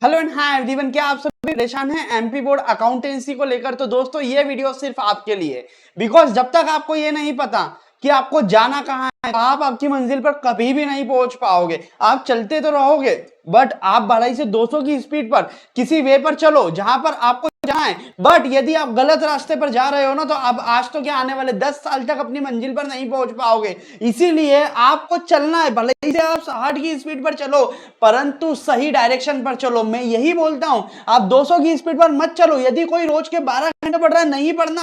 Hello and hi everyone, क्या आप सभी परेशान हैं एमपी बोर्ड अकाउंटेंसी को लेकर? तो दोस्तों ये वीडियो सिर्फ आपके लिए, बिकॉज जब तक आपको ये नहीं पता कि आपको जाना कहाँ है, आप आपकी मंजिल पर कभी भी नहीं पहुंच पाओगे। आप चलते तो रहोगे बट आप 250 से 200 की स्पीड पर किसी वे पर चलो जहां पर आपको जाना है, बट यदि आप गलत रास्ते पर जा रहे हो ना, तो अब आज तो क्या आने वाले 10 साल तक अपनी मंजिल पर नहीं पहुंच पाओगे। इसीलिए आपको चलना है, भले ही से आप 60 की स्पीड पर चलो परंतु सही डायरेक्शन पर चलो। मैं यही बोलता हूं, आप 200 की स्पीड पर मत चलो। यदि कोई रोज के 12 घंटे पढ़ रहा है, नहीं पढ़ना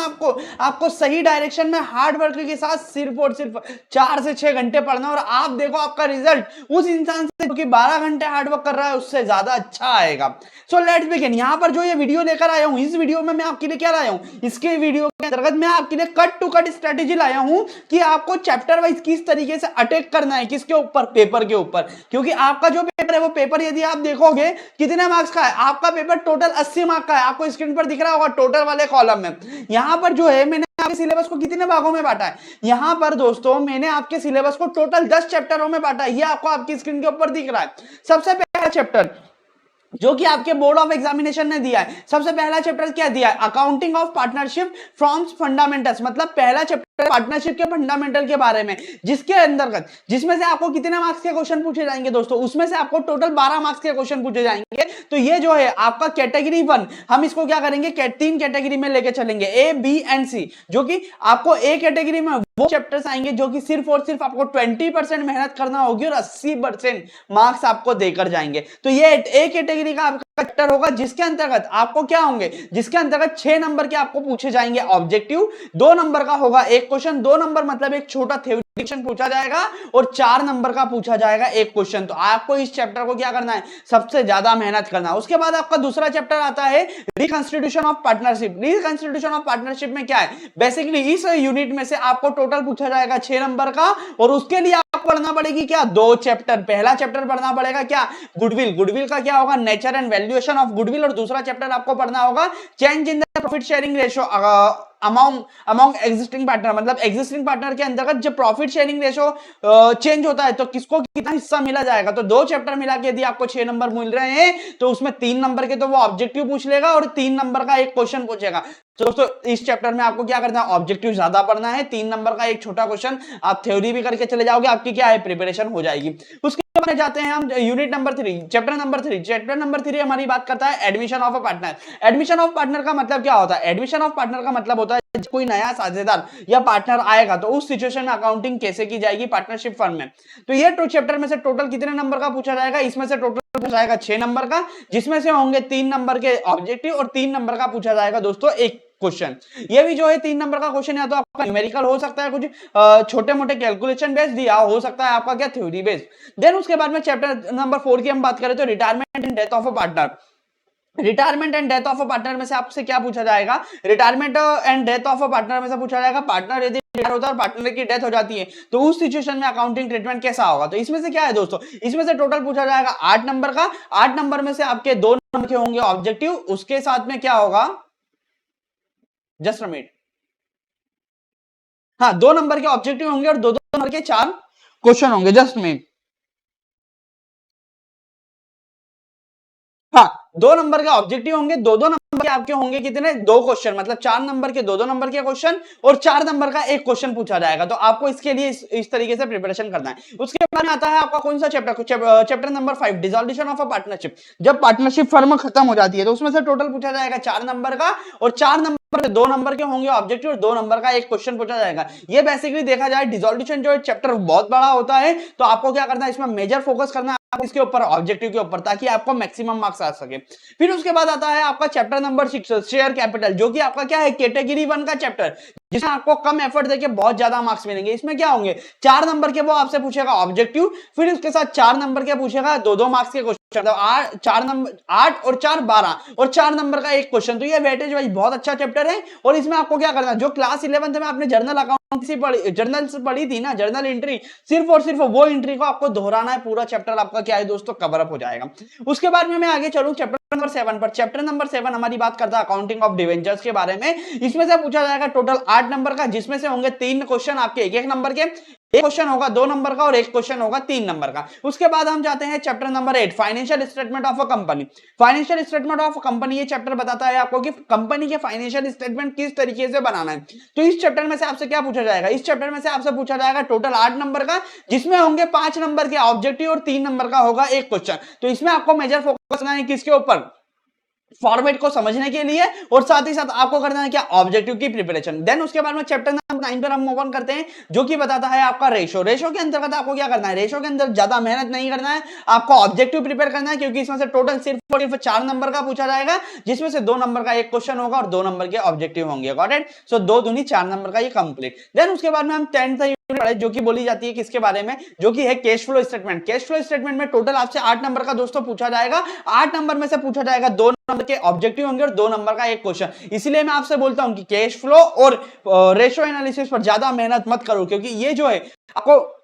आपको सही डायरेक्शन में हार्ड वर्क के साथ सिर्फ और सिर्फ 4 से 6 घंटे पढ़ना, और आप देखो आपका रिजल्ट उस इंसान से जो कि 12 घंटे हार्ड वर्क कर रहा है उससे ज्यादा अच्छा आएगा। So let's begin. यहां पर जो ये वीडियो लेकर आया हूं, इस वीडियो में मैं आपके लिए क्या लाया हूं, इसके वीडियो के अंतर्गत मैं आपके लिए कट टू कट स्ट्रेटेजी लाया हूं कि आपको चैप्टर वाइज किस तरीके से अटैक करना है, किसके ऊपर, पेपर के ऊपर। क्योंकि आपका जो पेपर है वो पेपर यदि आप देखोगे कितने मार्क्स का है, आपका पेपर टोटल 80 मार्क्स का है। आपको स्क्रीन पर दिख रहा होगा टोटल वाले कॉलम में। यहां पर जो है मैंने आपके सिलेबस को कितने भागों में बांटा है, यहां पर दोस्तों मैंने आपके सिलेबस को टोटल 10 चैप्टरों में बांटा है। ये आपको आपकी स्क्रीन के ऊपर दिख रहा है। सबसे पहला चैप्टर जो कि आपके बोर्ड ऑफ एग्जामिनेशन ने दिया है, सबसे पहला चैप्टर क्या दिया है, accounting of partnership firms fundamentals. मतलब पहला चैप्टर पार्टनरशिप के फंडामेंटल के बारे में, जिसके अंतर्गत जिसमें से आपको कितने मार्क्स के क्वेश्चन पूछे जाएंगे दोस्तों, उसमें से आपको टोटल 12 मार्क्स के क्वेश्चन पूछे जाएंगे। तो ये जो है आपका कैटेगरी 1, हम इसको क्या करेंगे, 3 कैटेगरी में लेके चलेंगे, ए बी एंड सी। जो कि आपको ए कैटेगरी में वो चैप्टर्स आएंगे जो कि सिर्फ और सिर्फ आपको 20% मेहनत करना होगी और 80% मार्क्स आपको देकर जाएंगे। तो ये ए कैटेगरी का आपका चैप्टर होगा, जिसके अंतर्गत आपको क्या होंगे, जिसके अंतर्गत 6 नंबर के आपको पूछे जाएंगे ऑब्जेक्टिव, 2 नंबर का होगा एक क्वेश्चन, 2 नंबर मतलब एक छोटा थ्योरी क्वेश्चन पूछा जाएगा, और 4 नंबर का पूछा जाएगा एक क्वेश्चन। तो आपको इस चैप्टर को क्या करना है, सबसे ज्यादा मेहनत करना है। उसके बाद आपका दूसरा चैप्टर आता है reconstitution of partnership. Reconstitution of partnership में क्या है, बेसिकली इस यूनिट में से आपको टोटल पूछा जाएगा 6 नंबर का, और उसके लिए आपको पढ़ना पड़ेगी क्या, 2 चैप्टर। पहला चैप्टर पढ़ना पड़ेगा क्या, गुडविल। गुडविल का क्या होगा, nature and valuation of goodwill. और दूसरा चैप्टर आपको पढ़ना होगा change in the profit sharing ratio among existing partner. मतलब एग्जिस्टिंग पार्टनर के अंतर्गत जब प्रॉफिट शेयरिंग रेशियो चेंज होता है तो किसको कितना हिस्सा मिला जाएगा। तो 2 चैप्टर मिला के यदि आपको 6 नंबर मिल रहे हैं तो उसमें 3 नंबर के तो वो ऑब्जेक्टिव पूछ लेगा और 3 नंबर का एक क्वेश्चन पूछेगा। तो दोस्तों इस चैप्टर में आपको क्या करना है, ऑब्जेक्टिव ज्यादा पढ़ना है, 3 नंबर का एक छोटा क्वेश्चन, आप थ्योरी भी करके चले जाओगे, आपकी क्या है, प्रिपरेशन हो जाएगी। उसके बाद जाते हैं हम unit number 3, chapter number 3। Chapter number 3 हमारी बात करता है admission of a partner. Admission of partner का मतलब क्या होता है, एडमिशन ऑफ पार्टनर का मतलब होता है कोई नया साझेदार या पार्टनर आएगा तो उस सिचुएशन में अकाउंटिंग कैसे की जाएगी पार्टनरशिप फर्म में। तो ये चैप्टर में से टोटल कितने नंबर का पूछा जाएगा, इसमें से टोटल पूछा जाएगा 6 नंबर का, जिसमें से होंगे 3 नंबर के ऑब्जेक्टिव और 3 नंबर का पूछा जाएगा दोस्तों एक क्वेश्चन। ये भी जो है 3 नंबर का क्वेश्चन या तो आपका न्यूमेरिकल हो सकता है, कुछ छोटे मोटे कैलकुलेशन बेस्ड, या हो सकता है आपका क्या, थ्योरी बेस्ड। देन उसके बाद में चैप्टर नंबर 4 की हम बात करें तो retirement and death of a partner. Retirement and death of a partner में से आपसे क्या पूछा जाएगा, retirement and death of a partner में से पूछा जाएगा पार्टनर यदि रिटायर होता है और पार्टनर की डेथ हो जाती है तो उस सिचुएशन में अकाउंटिंग ट्रीटमेंट कैसा होगा। तो इसमें से क्या है दोस्तों, इसमें से टोटल पूछा जाएगा 8 नंबर का। 8 नंबर में से आपके 2 नंबर के होंगे ऑब्जेक्टिव, उसके साथ में क्या होगा, जस्ट मिनट, हाँ 2 नंबर के ऑब्जेक्टिव होंगे और 2 नंबर के 4 क्वेश्चन होंगे, जस्ट मिनट। हाँ 2 नंबर के ऑब्जेक्टिव होंगे, 2 नंबर के आपके होंगे कितने, 2 क्वेश्चन, मतलब 4 नंबर के 2 नंबर के क्वेश्चन और 4 नंबर का एक क्वेश्चन पूछा जाएगा। तो आपको इसके लिए इस तरीके से प्रिपरेशन करना है। उसके बाद में आता है आपका कौन सा chapter, chapter number 5, dissolution of a partnership. जब पार्टनरशिप फर्म खत्म हो जाती है तो उसमें से टोटल पूछा जाएगा 4 नंबर का, और 4 नंबर 2 नंबर के होंगे ऑब्जेक्टिव और 2 नंबर का एक क्वेश्चन पूछा जाएगा। ये बेसिकली देखा जाए डिसॉल्यूशन जो चैप्टर बहुत बड़ा होता है, तो आपको क्या करना है, इसमें मेजर फोकस करना है इसके ऊपर, ऑब्जेक्टिव के ऊपर, ताकि आपको मैक्सिमम मार्क्स आ सके। फिर उसके बाद आता है आपका चैप्टर नंबर 6, शेयर कैपिटल, जो कि आपका क्या है, कैटेगरी 1 का चैप्टर, जिसमें आपको कम एफर्ट देके बहुत ज्यादा मार्क्स मिलेंगे। इसमें क्या होंगे, 4 नंबर के वो आपसे पूछेगा ऑब्जेक्टिव, फिर उसके साथ 4 नंबर के पूछेगा 2-2 मार्क्स के क्वेश्चन, 4 नंबर 8 और 4 12 और 4 नंबर का एक क्वेश्चन। तो ये वेटेज वाइज बहुत अच्छा चैप्टर है। और इसमें आपको क्या करना है, जो क्लास 11th में आपने जर्नल अकाउंटेंसी पढ़ी, जर्नल्स पढ़ी थी ना, जर्नल एंट्री, सिर्फ और सिर्फ वो एंट्री को आपको दोहराना है, पूरा चैप्टर आपका क्या है दोस्तों, कवर अप हो जाएगा। उसके बाद में मैं आगे चलूं चैप्टर नंबर 7 पर। चैप्टर नंबर 7 हमारी बात करता है अकाउंटिंग ऑफ डिवेंचर्स के बारे में। इसमें से पूछा जाएगा टोटल 8 नंबर का, जिसमें से होंगे 3 क्वेश्चन आपके 1-1 नंबर के, एक क्वेश्चन होगा 2 नंबर का और एक क्वेश्चन होगा 3 नंबर का। उसके बाद हम जाते हैं chapter number 8 financial statement of a company. Financial statement of company ये चैप्टर बताता है आपको कि कंपनी के फाइनेंशियल स्टेटमेंट किस तरीके से बनाना है। तो इस चैप्टर में से आपसे क्या पूछा जाएगा, इस चैप्टर में से आपसे पूछा जाएगा टोटल 8 नंबर का, जिसमें होंगे 5 नंबर के ऑब्जेक्टिव और 3 नंबर का होगा एक क्वेश्चन। तो इसमें आपको मेजर फोकस करना है किसके ऊपर, फॉर्मेट को समझने के लिए, और साथ ही साथ आपको करना है क्या, ऑब्जेक्टिव की प्रिपरेशन। देन उसके बाद में चैप्टर नंबर 9 पर हम मूव ऑन करते हैं, जो कि बताता है आपका रेशो। रेशो के अंतर्गत आपको क्या करना है, रेशो के अंदर ज्यादा मेहनत नहीं करना है, आपको ऑब्जेक्टिव प्रिपेयर करना है, क्योंकि इसमें से टोटल सिर्फ और सिर्फ 4 नंबर का पूछा जाएगा, जिसमें से 2 नंबर का एक क्वेश्चन होगा और 2 नंबर के ऑब्जेक्टिव होंगे। Got it? सो 2 दूनी 4 नंबर का ये कंप्लीट। देन उसके बाद में हम 10th जो कि बोली जाती है किसके बारे में, जो कि है cash flow statement. Cash flow statement में टोटल आपसे 8 नंबर का दोस्तों पूछा जाएगा। 8 नंबर में से पूछा जाएगा 2 नंबर के ऑब्जेक्टिव होंगे और 2 नंबर का एक क्वेश्चन। इसलिए मैं आपसे बोलता हूं कि कैश फ्लो और रेशो एनालिसिस पर ज्यादा मेहनत मत करो, क्योंकि ये जो है आपको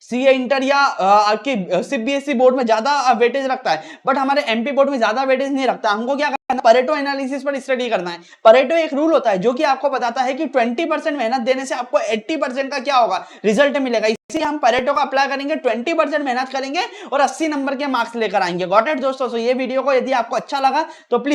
सीए इंटर या आपकी सीबीएसई बोर्ड में ज्यादा वेटेज रखता है, बट हमारे एमपी बोर्ड में ज्यादा वेटेज नहीं रखता। हमको क्या करना है, परेटो एनालिसिस पर स्टडी करना है। परेटो एक रूल होता है जो कि आपको बताता है कि 20% मेहनत देने से आपको 80% का क्या होगा, रिजल्ट मिलेगा। इसलिए हम परेटो का अप्लाई करेंगे, 20% मेहनत करेंगे और 80 नंबर के मार्क्स लेकर आएंगे। गॉट इट दोस्तों? ये वीडियो को यदि आपको अच्छा लगा तो प्लीज